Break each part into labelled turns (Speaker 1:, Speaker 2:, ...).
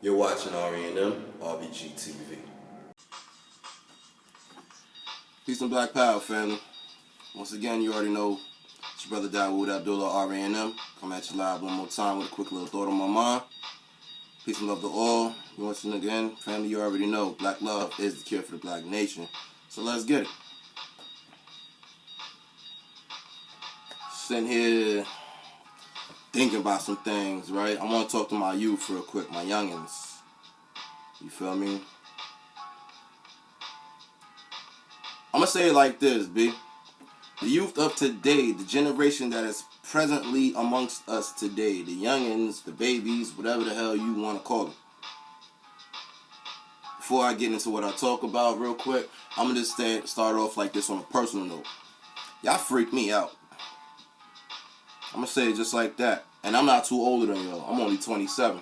Speaker 1: You're watching R&M, RBG TV.
Speaker 2: Peace and Black Power, family. Once again, you already know it's your brother Dawood Abdullah, R&M. Come at you live one more time with a quick little thought on my mind. Peace and love to all. Once again, family, you already know black love is the cure for the black nation. So let's get it. Sitting here thinking about some things, right? I want to talk to my youth real quick, my youngins. You feel me? I'm going to say it like this, B. The youth of today, the generation that is presently amongst us today, the youngins, the babies, whatever the hell you want to call them. Before I get into what I talk about real quick, I'm going to just start off like this on a personal note. Y'all freak me out. I'm going to say it just like that. And I'm not too older than y'all. I'm only 27.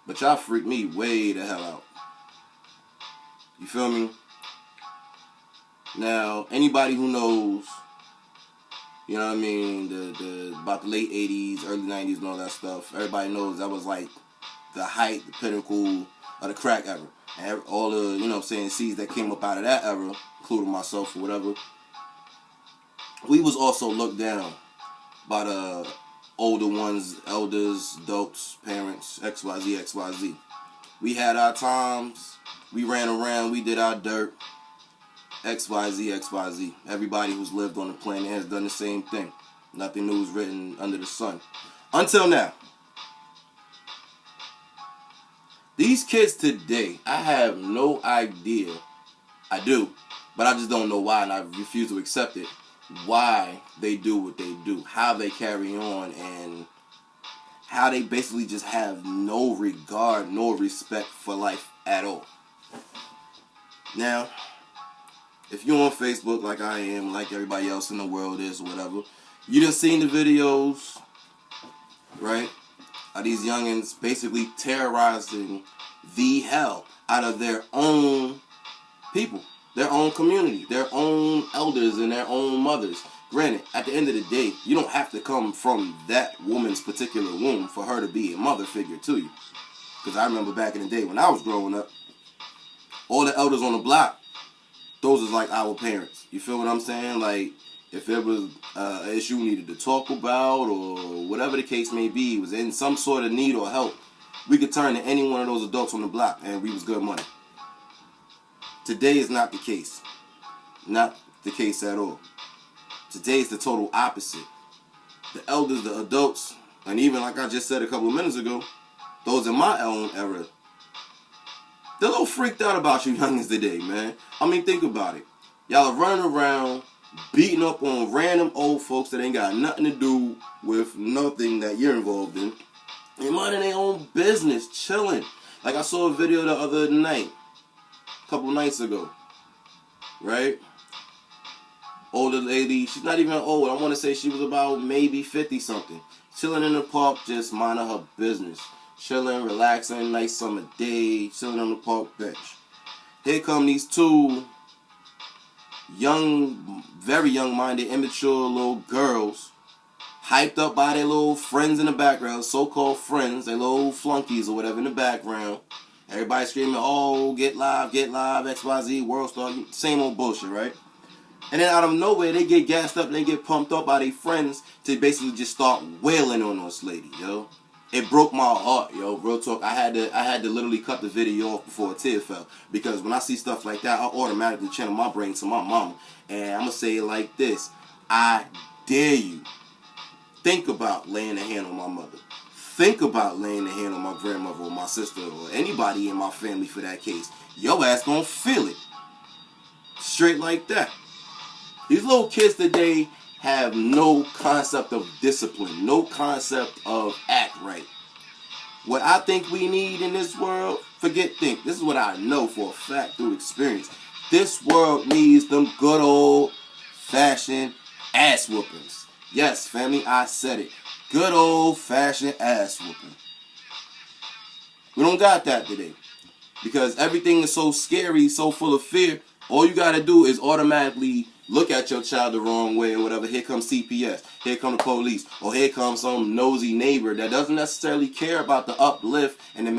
Speaker 2: But y'all freak me way the hell out. You feel me? Now, anybody who knows, you know what I mean, about the late 80s, early 90s and all that stuff, everybody knows that was like the height, the pinnacle of the crack era. And all the, you know what I'm saying, seeds that came up out of that era, including myself or whatever, we was also looked down by the older ones, elders, adults, parents, XYZ. We had our times, we ran around, we did our dirt, XYZ. Everybody who's lived on the planet has done the same thing. Nothing new is written under the sun. Until now. These kids today, I have no idea. I do, but I just don't know why, and I refuse to accept it. Why they do what they do, how they carry on, and how they basically just have no regard, no respect for life at all. Now, if you're on Facebook like I am, like everybody else in the world is, or whatever, you done seen the videos, right, of these youngins basically terrorizing the hell out of their own people, their own community, their own elders and their own mothers. Granted, at the end of the day, you don't have to come from that woman's particular womb for her to be a mother figure to you. Because I remember back in the day when I was growing up, all the elders on the block, those is like our parents. You feel what I'm saying? Like, if there was an issue we needed to talk about or whatever the case may be, was in some sort of need or help, we could turn to any one of those adults on the block and we was good money. Today is not the case. Not the case at all. Today is the total opposite. The elders, the adults, and even like I just said a couple of minutes ago, those in my own era, they're a little freaked out about you youngins today, man. I mean, think about it. Y'all are running around, beating up on random old folks that ain't got nothing to do with nothing that you're involved in. They're minding their own business, chilling. Like I saw a video the other night, a couple nights ago, right? Older lady, she's not even old. I want to say she was about maybe 50-something. Chilling in the park, just minding her business. Chilling, relaxing, nice summer day, chilling on the park bench. Here come these two young, very young-minded, immature little girls, hyped up by their little friends in the background, so-called friends, their little flunkies or whatever in the background. Everybody screaming, oh, get live, XYZ, World Star, same old bullshit, right? And then out of nowhere, they get gassed up and they get pumped up by their friends to basically just start wailing on this lady, yo. It broke my heart, yo. Real talk. I had to literally cut the video off before a tear fell. Because when I see stuff like that, I automatically channel my brain to my mama. And I'm going to say it like this. I dare you. Think about laying a hand on my mother. Think about laying a hand on my grandmother or my sister or anybody in my family for that case. Your ass gonna feel it. Straight like that. These little kids today have no concept of discipline, no concept of act right. What I think we need in this world, forget think. This is what I know for a fact through experience. This world needs them good old fashioned ass whoopings. Yes, family, I said it. Good old fashioned ass whooping. We don't got that today. Because everything is so scary, so full of fear. All you gotta do is automatically look at your child the wrong way or whatever. Here comes CPS, here come the police, or here comes some nosy neighbor that doesn't necessarily care about the uplift and the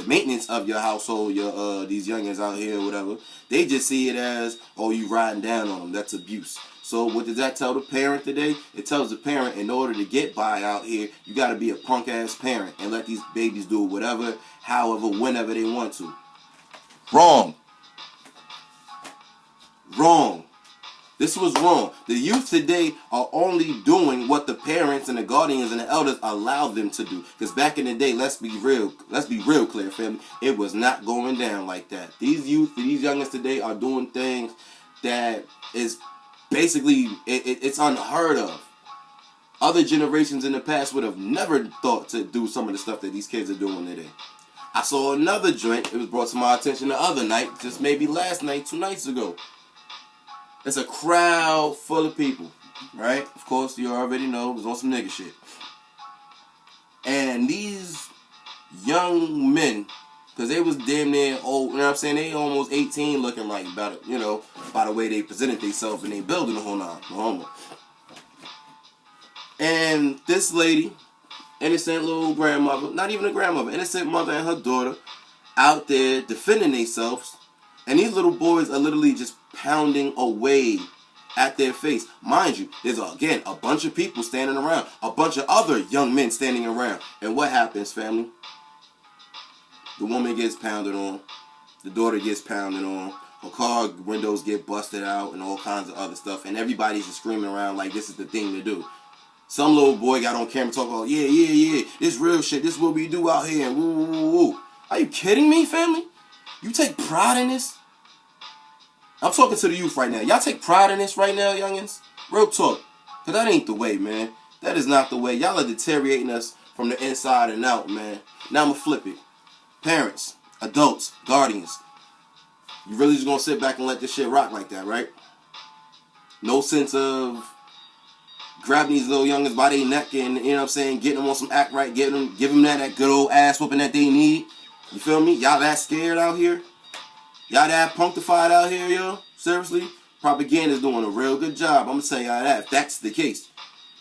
Speaker 2: maintenance of your household, your these youngins out here or whatever. They just see it as, oh, you riding down on them. That's abuse. So what does that tell the parent today? It tells the parent, in order to get by out here, you got to be a punk-ass parent and let these babies do whatever, however, whenever they want to. Wrong. Wrong. This was wrong. The youth today are only doing what the parents and the guardians and the elders allow them to do. Because back in the day, let's be real clear, family, it was not going down like that. These youth, these youngins today are doing things that is basically, it's unheard of. Other generations in the past would have never thought to do some of the stuff that these kids are doing today. I saw another joint. It was brought to my attention the other night, just maybe last night, 2 nights ago. It's a crowd full of people, right? Of course, you already know, it was on some nigga shit. And these young men, because they was damn near old, you know what I'm saying? They almost 18 looking like, by the way they presented themselves and they building the whole nine. And this lady, innocent little grandmother, not even a grandmother, innocent mother and her daughter, out there defending themselves. And these little boys are literally just pounding away at their face. Mind you, there's, again, a bunch of people standing around. A bunch of other young men standing around. And what happens, family? The woman gets pounded on. The daughter gets pounded on. Her car windows get busted out and all kinds of other stuff. And everybody's just screaming around like this is the thing to do. Some little boy got on camera talking about, yeah, this real shit. This is what we do out here. And woo, woo, woo. Are you kidding me, family? You take pride in this? I'm talking to the youth right now. Y'all take pride in this right now, youngins? Real talk. Because that ain't the way, man. That is not the way. Y'all are deteriorating us from the inside and out, man. Now I'm going to flip it. Parents, adults, guardians. You really just going to sit back and let this shit rock like that, right? No sense of grabbing these little youngins by their neck and, you know what I'm saying, getting them on some act right, give them that good old ass whooping that they need. You feel me? Y'all that scared out here? Y'all that punctified out here, yo? Seriously? Propaganda's doing a real good job. I'm going to tell y'all that, if that's the case.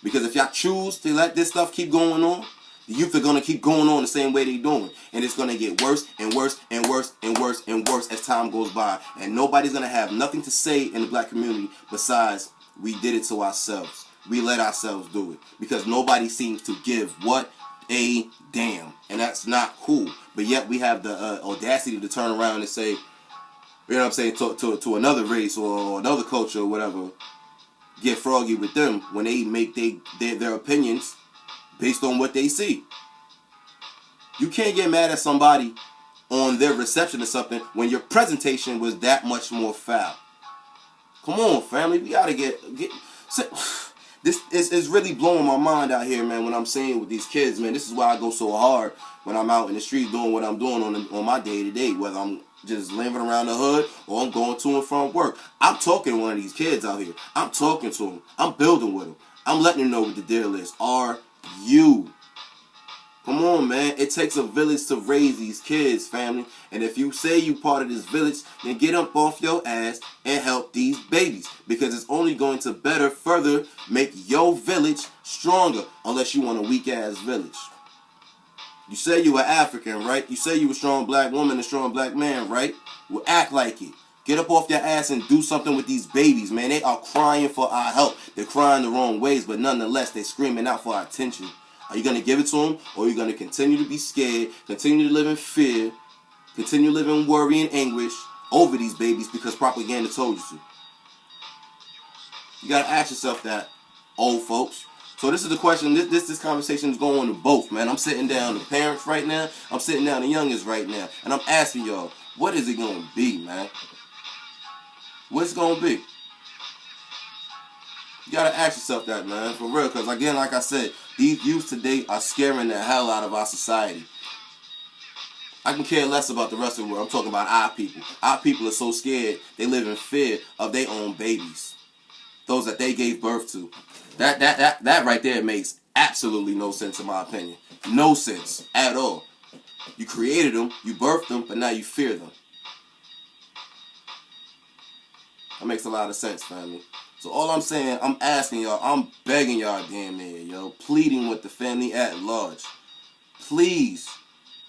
Speaker 2: Because if y'all choose to let this stuff keep going on, the youth are going to keep going on the same way they doing. And it's going to get worse and worse and worse and worse and worse as time goes by. And nobody's going to have nothing to say in the black community besides we did it to ourselves. We let ourselves do it. Because nobody seems to give what a damn. And that's not cool. But yet we have the audacity to turn around and say, you know what I'm saying, to another race or another culture or whatever, get froggy with them when they make their opinions based on what they see. You can't get mad at somebody on their reception of something when your presentation was that much more foul. Come on, family. We got to get this is really blowing my mind out here, man, when I'm saying with these kids, man. This is why I go so hard when I'm out in the street doing what I'm doing on my day-to-day, whether I'm just living around the hood or I'm going to and from work. I'm talking to one of these kids out here. I'm talking to them. I'm building with them. I'm letting them know what the deal is. Are you? Come on, man. It takes a village to raise these kids, family. And if you say you part of this village, then get up off your ass and help these babies. Because it's only going to further make your village stronger. Unless you want a weak-ass village. You say you were African, right? You say you a strong black woman, a strong black man, right? Well, act like it. Get up off your ass and do something with these babies, man. They are crying for our help. They're crying the wrong ways, but nonetheless, they're screaming out for our attention. Are you going to give it to them, or are you going to continue to be scared, continue to live in fear, continue to live in worry and anguish over these babies because propaganda told you to? You got to ask yourself that, old folks. So this is the question. This conversation is going to both, man. I'm sitting down the parents right now. I'm sitting down the youngest right now. And I'm asking y'all, what is it going to be, man? What's it going to be? You got to ask yourself that, man, for real. Because, again, like I said, these youth today are scaring the hell out of our society. I can care less about the rest of the world. I'm talking about our people. Our people are so scared, they live in fear of their own babies. Those that they gave birth to. That right there makes absolutely no sense in my opinion. No sense at all. You created them, you birthed them, but now you fear them. That makes a lot of sense, family. So all I'm saying, I'm asking y'all, I'm begging y'all damn near, yo, pleading with the family at large. Please,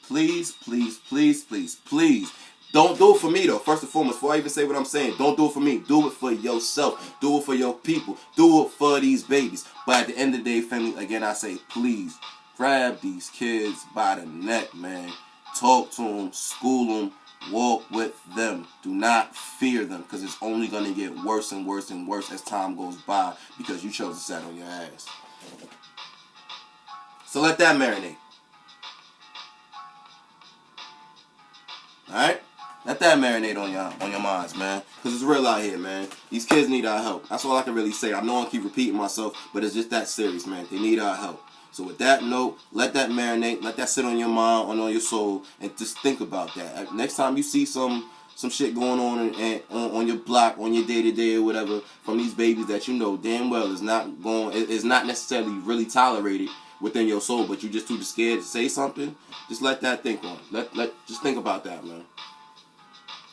Speaker 2: please, please, please, please, please. Don't do it for me though. First and foremost, before I even say what I'm saying, don't do it for me. Do it for yourself. Do it for your people. Do it for these babies. But at the end of the day, family, again, I say, please, grab these kids by the neck, man. Talk to them, school them, walk with them. Do not fear them, because it's only going to get worse and worse and worse as time goes by, because you chose to sit on your ass. So let that marinate. Alright? Let that marinate on your minds, man. Because it's real out here, man. These kids need our help. That's all I can really say. I know I keep repeating myself, but it's just that serious, man. They need our help. So with that note, let that marinate. Let that sit on your mind, on your soul, and just think about that. Next time you see some shit going on your block, on your day-to-day or whatever, from these babies that you know damn well is not necessarily really tolerated within your soul, but you just too scared to say something, just let that think on. Just think about that, man.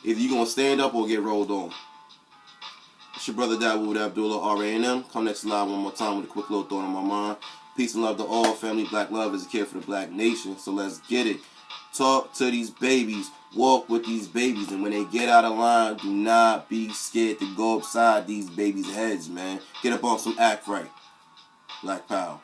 Speaker 2: Either you gonna stand up or get rolled on. It's your brother Dawood Abdullah, R.A.N.M. Come next live one more time with a quick little thought on my mind. Peace and love to all. Family, black love is a care for the black nation. So let's get it. Talk to these babies. Walk with these babies. And when they get out of line, do not be scared to go upside these babies' heads, man. Get up on some act right. Black power.